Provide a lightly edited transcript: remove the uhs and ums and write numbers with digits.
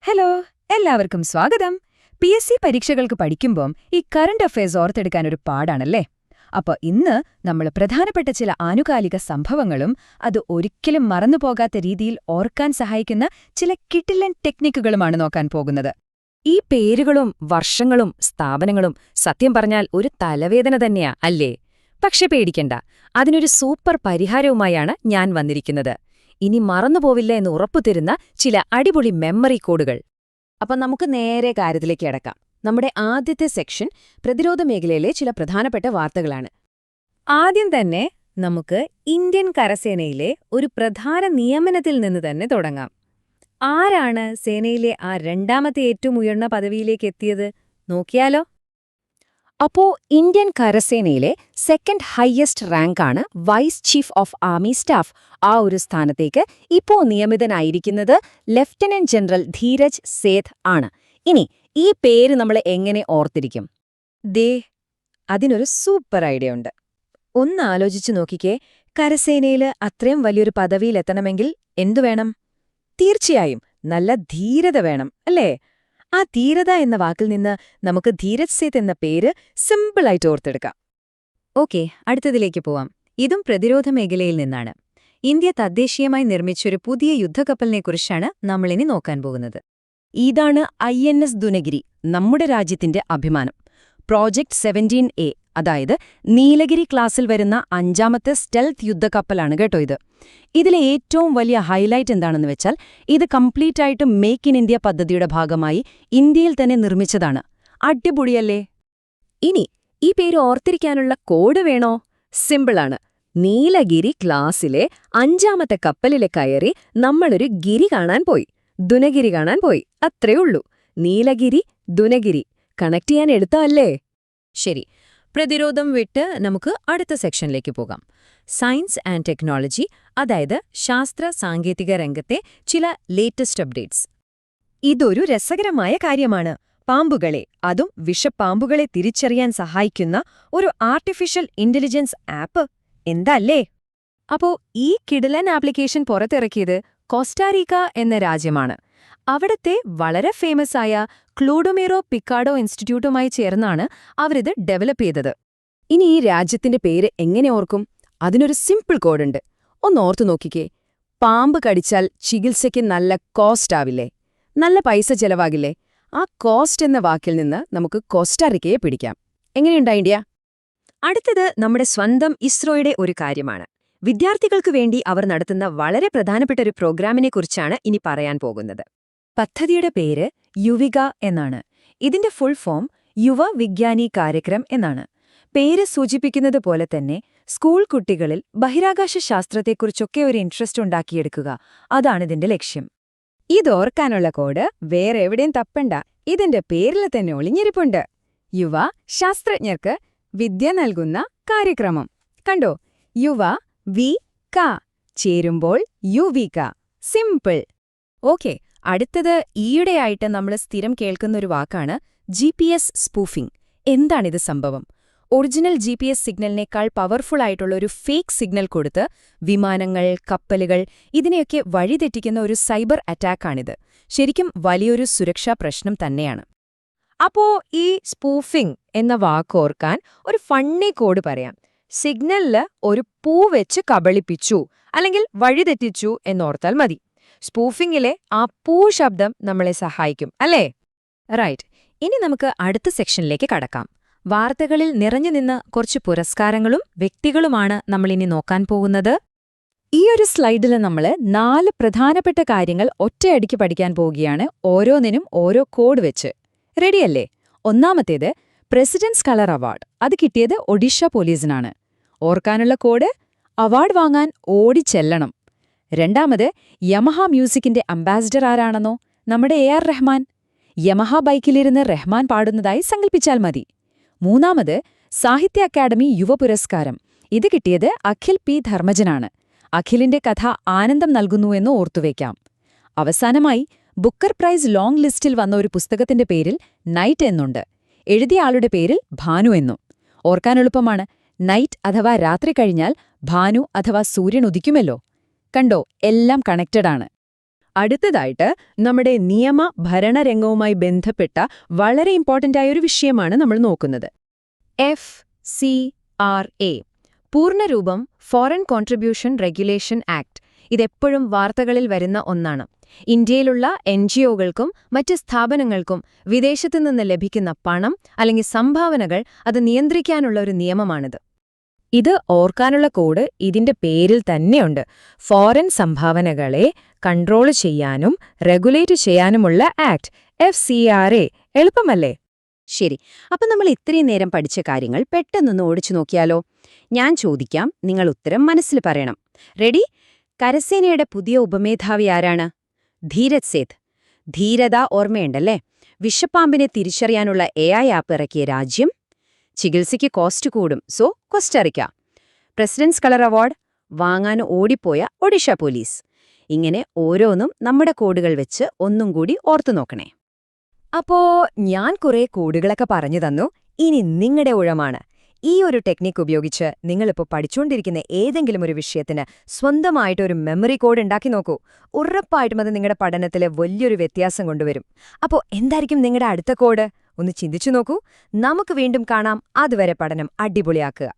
Hello, എല്ലാവർക്കും സ്വാഗതം. PSC പരീക്ഷകൾക്ക് പഠിക്കുമ്പോൾ ഈ കറന്റ് അഫയേഴ്സ് ഓർത്തെടുക്കാൻ ഒരു പാടാണല്ലേ? അപ്പൊ ഇന്ന് നമ്മൾ പ്രധാനപ്പെട്ട ചില ആനുകാലിക സംഭവങ്ങളും അത് ഒരിക്കലും മറന്നുപോകാത്ത രീതിയിൽ ഓർക്കാൻ സഹായിക്കുന്ന ചില കിടിലൻ ടെക്നിക്കുകളുമാണ് നോക്കാൻ പോകുന്നത്. ഈ പേരുകളും വർഷങ്ങളും സ്ഥാപനങ്ങളും സത്യം പറഞ്ഞാൽ ഒരു തലവേദന തന്നെയാ അല്ലേ? പക്ഷെ പേടിക്കണ്ട, അതിനൊരു സൂപ്പർ പരിഹാരവുമായാണ് ഞാൻ വന്നിരിക്കുന്നത്. ഇനി മറന്നുപോവില്ല എന്ന് ഉറപ്പുതരുന്ന ചില അടിപൊളി മെമ്മറി കോഡുകൾ. അപ്പം നമുക്ക് നേരെ കാര്യത്തിലേക്ക് അടക്കാം. നമ്മുടെ ആദ്യത്തെ സെക്ഷൻ പ്രതിരോധ മേഖലയിലെ ചില പ്രധാനപ്പെട്ട വാർത്തകളാണ്. ആദ്യം തന്നെ നമുക്ക് ഇന്ത്യൻ കരസേനയിലെ ഒരു പ്രധാന നിയമനത്തിൽ നിന്ന് തന്നെ തുടങ്ങാം. ആരാണ് സേനയിലെ ആ രണ്ടാമത്തെ ഏറ്റവും ഉയർന്ന പദവിയിലേക്ക് എത്തിയത് നോക്കിയാലോ? അപ്പോ ഇന്ത്യൻ കരസേനയിലെ സെക്കൻഡ് ഹയസ്റ്റ് റാങ്കാണ് vice chief of army staff. ആ ഒരു സ്ഥാനത്തേക്ക് ഇപ്പോ നിയമിതനായിരിക്കുന്നത് ലഫ്റ്റനന്റ് ജനറൽ ധീരജ് സേത്ത് ആണ്. ഇനി ഈ പേര് നമ്മൾ എങ്ങനെ ഓർത്തിരിക്കും? അതിനൊരു സൂപ്പർ ഐഡിയ ഉണ്ട്. ഒന്ന് ആലോചിച്ചു നോക്കിക്കേ, കരസേനയില് അത്രയും വലിയൊരു പദവിയിലെത്തണമെങ്കിൽ എന്തു വേണം? തീർച്ചയായും നല്ല ധീരത വേണം, അല്ലേ? ആ ധീരത എന്ന വാക്കിൽ നിന്ന് നമുക്ക് ധീരജ് സേത്ത് എന്ന പേര് സിമ്പിളായിട്ട് ഓർത്തെടുക്കാം. ഓക്കെ, അടുത്തതിലേക്ക് പോവാം. ഇതും പ്രതിരോധ മേഖലയിൽ നിന്നാണ്. ഇന്ത്യ തദ്ദേശീയമായി നിർമ്മിച്ചൊരു പുതിയ യുദ്ധക്കപ്പലിനെക്കുറിച്ചാണ് നമ്മളിനി നോക്കാൻ പോകുന്നത്. ഇതാണ് INS ദുനഗിരി, നമ്മുടെ രാജ്യത്തിന്റെ അഭിമാനം. പ്രോജക്ട് 17A, അതായത് നീലഗിരി ക്ലാസ്സിൽ വരുന്ന 5ാമത്തെ സ്റ്റെൽത്ത് യുദ്ധക്കപ്പലാണ് കേട്ടോ ഇത്. ഇതിലെ ഏറ്റവും വലിയ ഹൈലൈറ്റ് എന്താണെന്ന് വെച്ചാൽ ഇത് കംപ്ലീറ്റ് ആയിട്ട് മേക്ക് ഇൻ ഇന്ത്യ പദ്ധതിയുടെ ഭാഗമായി ഇന്ത്യയിൽ തന്നെ നിർമ്മിച്ചതാണ്. അടിപൊളിയല്ലേ? ഇനി ഈ പേര് ഓർത്തിരിക്കാനുള്ള കോഡ് വേണോ? സിമ്പിളാണ്. നീലഗിരി ക്ലാസ്സിലെ 5ാമത്തെ കപ്പലിലെ കയറി നമ്മളൊരു ഗിരി കാണാൻ പോയി, ദുനഗിരി കാണാൻ പോയി, അത്രേ ഉള്ളൂ. നീലഗിരി, ദുനഗിരി കണക്ട് ചെയ്യാൻ എളുപ്പമല്ലേ? ശരി, പ്രതിരോധം വിട്ട് നമുക്ക് അടുത്ത സെക്ഷനിലേക്ക് പോകാം. സയൻസ് ആൻഡ് ടെക്നോളജി, അതായത് ശാസ്ത്ര സാങ്കേതിക രംഗത്തെ ചില ലേറ്റസ്റ്റ് അപ്ഡേറ്റ്സ്. ഇതൊരു രസകരമായ കാര്യമാണ്. പാമ്പുകളെ, അതും വിഷപ്പാമ്പുകളെ തിരിച്ചറിയാൻ സഹായിക്കുന്ന ഒരു ആർട്ടിഫിഷ്യൽ ഇന്റലിജൻസ് ആപ്പ്. എന്തല്ലേ? അപ്പോ ഈ കിടിലൻ ആപ്ലിക്കേഷൻ പുറത്തിറക്കിയത് കോസ്റ്റാറിക്ക എന്ന രാജ്യമാണ്. അവിടത്തെ വളരെ ഫേമസ് ആയ ക്ലൂഡോമീറോ പിക്കാഡോ ഇൻസ്റ്റിറ്റ്യൂട്ടുമായി ചേർന്നാണ് അവരിത് ഡെവലപ്പ് ചെയ്തത്. ഇനി ഈ രാജ്യത്തിന്റെ പേര് എങ്ങനെ ഓർക്കും? അതിനൊരു സിമ്പിൾ കോഡുണ്ട്. ഒന്നോർത്തു നോക്കിക്കേ. പാമ്പ് കടിച്ചാൽ ചികിത്സയ്ക്ക് നല്ല കോസ്റ്റ് ആവില്ലേ? നല്ല പൈസ ചെലവാകില്ലേ? ആ കോസ്റ്റ് എന്ന വാക്കിൽ നിന്ന് നമുക്ക് കോസ്റ്റാറിക്കയെ പിടിക്കാം. എങ്ങനെയുണ്ട് ഐഡിയ? അടുത്തത് നമ്മുടെ സ്വന്തം ഇസ്രോയുടെ ഒരു കാര്യമാണ്. വിദ്യാർത്ഥികൾക്ക് വേണ്ടി അവർ നടത്തുന്ന വളരെ പ്രധാനപ്പെട്ട ഒരു പ്രോഗ്രാമിനെക്കുറിച്ചാണ് ഇനി പറയാൻ പോകുന്നത്. പദ്ധതിയുടെ പേര് യുവിക എന്നാണ്. ഇതിന്റെ ഫുൾ ഫോം യുവ വിജ്ഞാനി കാര്യക്രം എന്നാണ്. പേര് സൂചിപ്പിക്കുന്നത് പോലെ തന്നെ സ്കൂൾ കുട്ടികളിൽ ബഹിരാകാശ ശാസ്ത്രത്തെക്കുറിച്ചൊക്കെ ഒരു ഇൻട്രസ്റ്റ് ഉണ്ടാക്കിയെടുക്കുക, അതാണിതിന്റെ ലക്ഷ്യം. ഇതോർക്കാനുള്ള കോഡ് വേറെ എവിടെയും തപ്പണ്ട, ഇതിന്റെ പേരിൽ തന്നെ ഒളിഞ്ഞിരിപ്പുണ്ട്. യുവ ശാസ്ത്രജ്ഞർക്ക് വിദ്യ നൽകുന്ന കാര്യക്രമം. കണ്ടോ? യുവ വി ക ചേരുമ്പോൾ യുവിക. സിമ്പിൾ. ഓക്കെ, അടുത്തത് ഈയിടെയായിട്ട് നമ്മൾ സ്ഥിരം കേൾക്കുന്നൊരു വാക്കാണ് GPS സ്പൂഫിംഗ്. എന്താണിത് സംഭവം? ഒറിജിനൽ GPS സിഗ്നലിനേക്കാൾ പവർഫുൾ ആയിട്ടുള്ള ഒരു ഫേക്ക് സിഗ്നൽ കൊടുത്ത് വിമാനങ്ങൾ, കപ്പലുകൾ ഇതിനെയൊക്കെ വഴിതെറ്റിക്കുന്ന ഒരു സൈബർ അറ്റാക്കാണിത്. ശരിക്കും വലിയൊരു സുരക്ഷാ പ്രശ്നം തന്നെയാണ്. അപ്പോ ഈ സ്പൂഫിംഗ് എന്ന വാക്കോർക്കാൻ ഒരു ഫണ്ണി കോഡ് പറയാം. സിഗ്നലില് ഒരു പൂ വെച്ച് കബളിപ്പിച്ചു അല്ലെങ്കിൽ വഴിതെറ്റിച്ചു എന്നോർത്താൽ മതി. സ്പൂഫിംഗിലെ ആ പൂ ശബ്ദം നമ്മളെ സഹായിക്കും, അല്ലേ? റൈറ്റ്. ഇനി നമുക്ക് അടുത്ത സെക്ഷനിലേക്ക് കടക്കാം. വാർത്തകളിൽ നിറഞ്ഞു നിന്ന് കുറച്ച് പുരസ്കാരങ്ങളും വ്യക്തികളുമാണ് നമ്മളിനി നോക്കാൻ പോകുന്നത്. ഈ ഒരു സ്ലൈഡിൽ നമ്മൾ 4 പ്രധാനപ്പെട്ട കാര്യങ്ങൾ ഒറ്റയടിക്ക് പഠിക്കാൻ പോവുകയാണ്, ഓരോന്നിനും ഓരോ കോഡ് വെച്ച്. റെഡിയല്ലേ? ഒന്നാമത്തേത് പ്രസിഡന്റ്സ് കളർ അവാർഡ്. അത് കിട്ടിയത് ഒഡീഷ പോലീസിനാണ്. ഓർക്കാനുള്ള കോഡ് അവാർഡ് വാങ്ങാൻ ഓടിച്ചെല്ലണം. രണ്ടാമത് യമഹ മ്യൂസിക്കിന്റെ അംബാസിഡർ ആരാണെന്നോ? നമ്മുടെ AR റഹ്മാൻ. യമഹ ബൈക്കിലിരുന്ന് റഹ്മാൻ പാടുന്നതായി സങ്കൽപ്പിച്ചാൽ മതി. മൂന്നാമത് സാഹിത്യ അക്കാദമി യുവ പുരസ്കാരം. ഇത് കിട്ടിയത് അഖിൽ P. ധർമ്മജനാണ്. അഖിലിന്റെ കഥ ആനന്ദം നൽകുന്നുവെന്ന് ഓർത്തുവയ്ക്കാം. അവസാനമായി ബുക്കർ പ്രൈസ് ലോങ് ലിസ്റ്റിൽ വന്ന ഒരു പുസ്തകത്തിന്റെ പേരിൽ നൈറ്റ് എന്നുണ്ട്. എഴുതിയ ആളുടെ പേരിൽ ഭാനു എന്നും. ഓർക്കാനെളുപ്പമാണ്. നൈറ്റ് അഥവാ രാത്രി കഴിഞ്ഞാൽ ഭാനു അഥവാ സൂര്യൻ ഉദിക്കുമല്ലോ. കണ്ടോ, എല്ലാം കണക്റ്റഡാണ്. അടുത്തതായിട്ട് നമ്മുടെ നിയമ ഭരണരംഗവുമായി ബന്ധപ്പെട്ട വളരെ ഇമ്പോർട്ടന്റ് ആയ ഒരു വിഷയമാണ് നമ്മൾ നോക്കുന്നത്. FCRA പൂർണ്ണരൂപം ഫോറിൻ കോൺട്രിബ്യൂഷൻ റെഗുലേഷൻ ആക്ട്. ഇതെപ്പോഴും വാർത്തകളിൽ വരുന്ന ഒന്നാണ്. ഇന്ത്യയിലുള്ള NGOകൾക്കും മറ്റ് സ്ഥാപനങ്ങൾക്കും വിദേശത്തു നിന്ന് ലഭിക്കുന്ന പണം അല്ലെങ്കിൽ സംഭാവനകൾ അത് നിയന്ത്രിക്കാനുള്ള ഒരു നിയമമാണിത്. ഇത് ഓർക്കാനുള്ള കോഡ് ഇതിന്റെ പേരിൽ തന്നെയുണ്ട്. ഫോറിൻ സംഭാവനകളെ കൺട്രോൾ ചെയ്യാനും റെഗുലേറ്റ് ചെയ്യാനുമുള്ള ആക്ട് FCRA. എളുപ്പമല്ലേ? ശരി, അപ്പം നമ്മൾ ഇത്രയും നേരം പഠിച്ച കാര്യങ്ങൾ പെട്ടെന്നൊന്ന് ഓടിച്ചു നോക്കിയാലോ? ഞാൻ ചോദിക്കാം, നിങ്ങൾ ഉത്തരം മനസ്സിൽ പറയണം. റെഡി? കരസേനയുടെ പുതിയ ഉപമേധാവി ആരാണ്? ധീരജ് സേത്ത്. ധീരത ഓർമ്മയുണ്ടല്ലേ? വിഷപ്പാമ്പിനെ തിരിച്ചറിയാനുള്ള AI ആപ്പ് ഇറക്കിയ രാജ്യം. ചികിത്സയ്ക്ക് കോസ്റ്റ് കൂടും, so Costa Rica. Presidents colour award വാങ്ങാൻ ഓടിപ്പോയ ഒഡീഷ പോലീസ്. ഇങ്ങനെ ഓരോന്നും നമ്മുടെ കോഡുകൾ വെച്ച് ഒന്നും കൂടി ഓർത്തു നോക്കണേ. അപ്പോ ഞാൻ കുറേ കോഡുകളൊക്കെ പറഞ്ഞു തന്നു. ഇനി നിങ്ങളുടെ ഊഴമാണ്. ഈ ഒരു ടെക്നിക്ക് ഉപയോഗിച്ച് നിങ്ങളിപ്പോൾ പഠിച്ചുകൊണ്ടിരിക്കുന്ന ഏതെങ്കിലും ഒരു വിഷയത്തിന് സ്വന്തമായിട്ടൊരു മെമ്മറി കോഡ് ഉണ്ടാക്കി നോക്കൂ. ഉറപ്പായിട്ടും അത് നിങ്ങളുടെ പഠനത്തിൽ വലിയൊരു വ്യത്യാസം കൊണ്ടുവരും. അപ്പോൾ എന്തായിരിക്കും നിങ്ങളുടെ അടുത്ത കോഡ്? ഒന്ന് ചിന്തിച്ചു നോക്കൂ. നമുക്ക് വീണ്ടും കാണാം. അതുവരെ പഠനം അടിപൊളിയാക്കുക.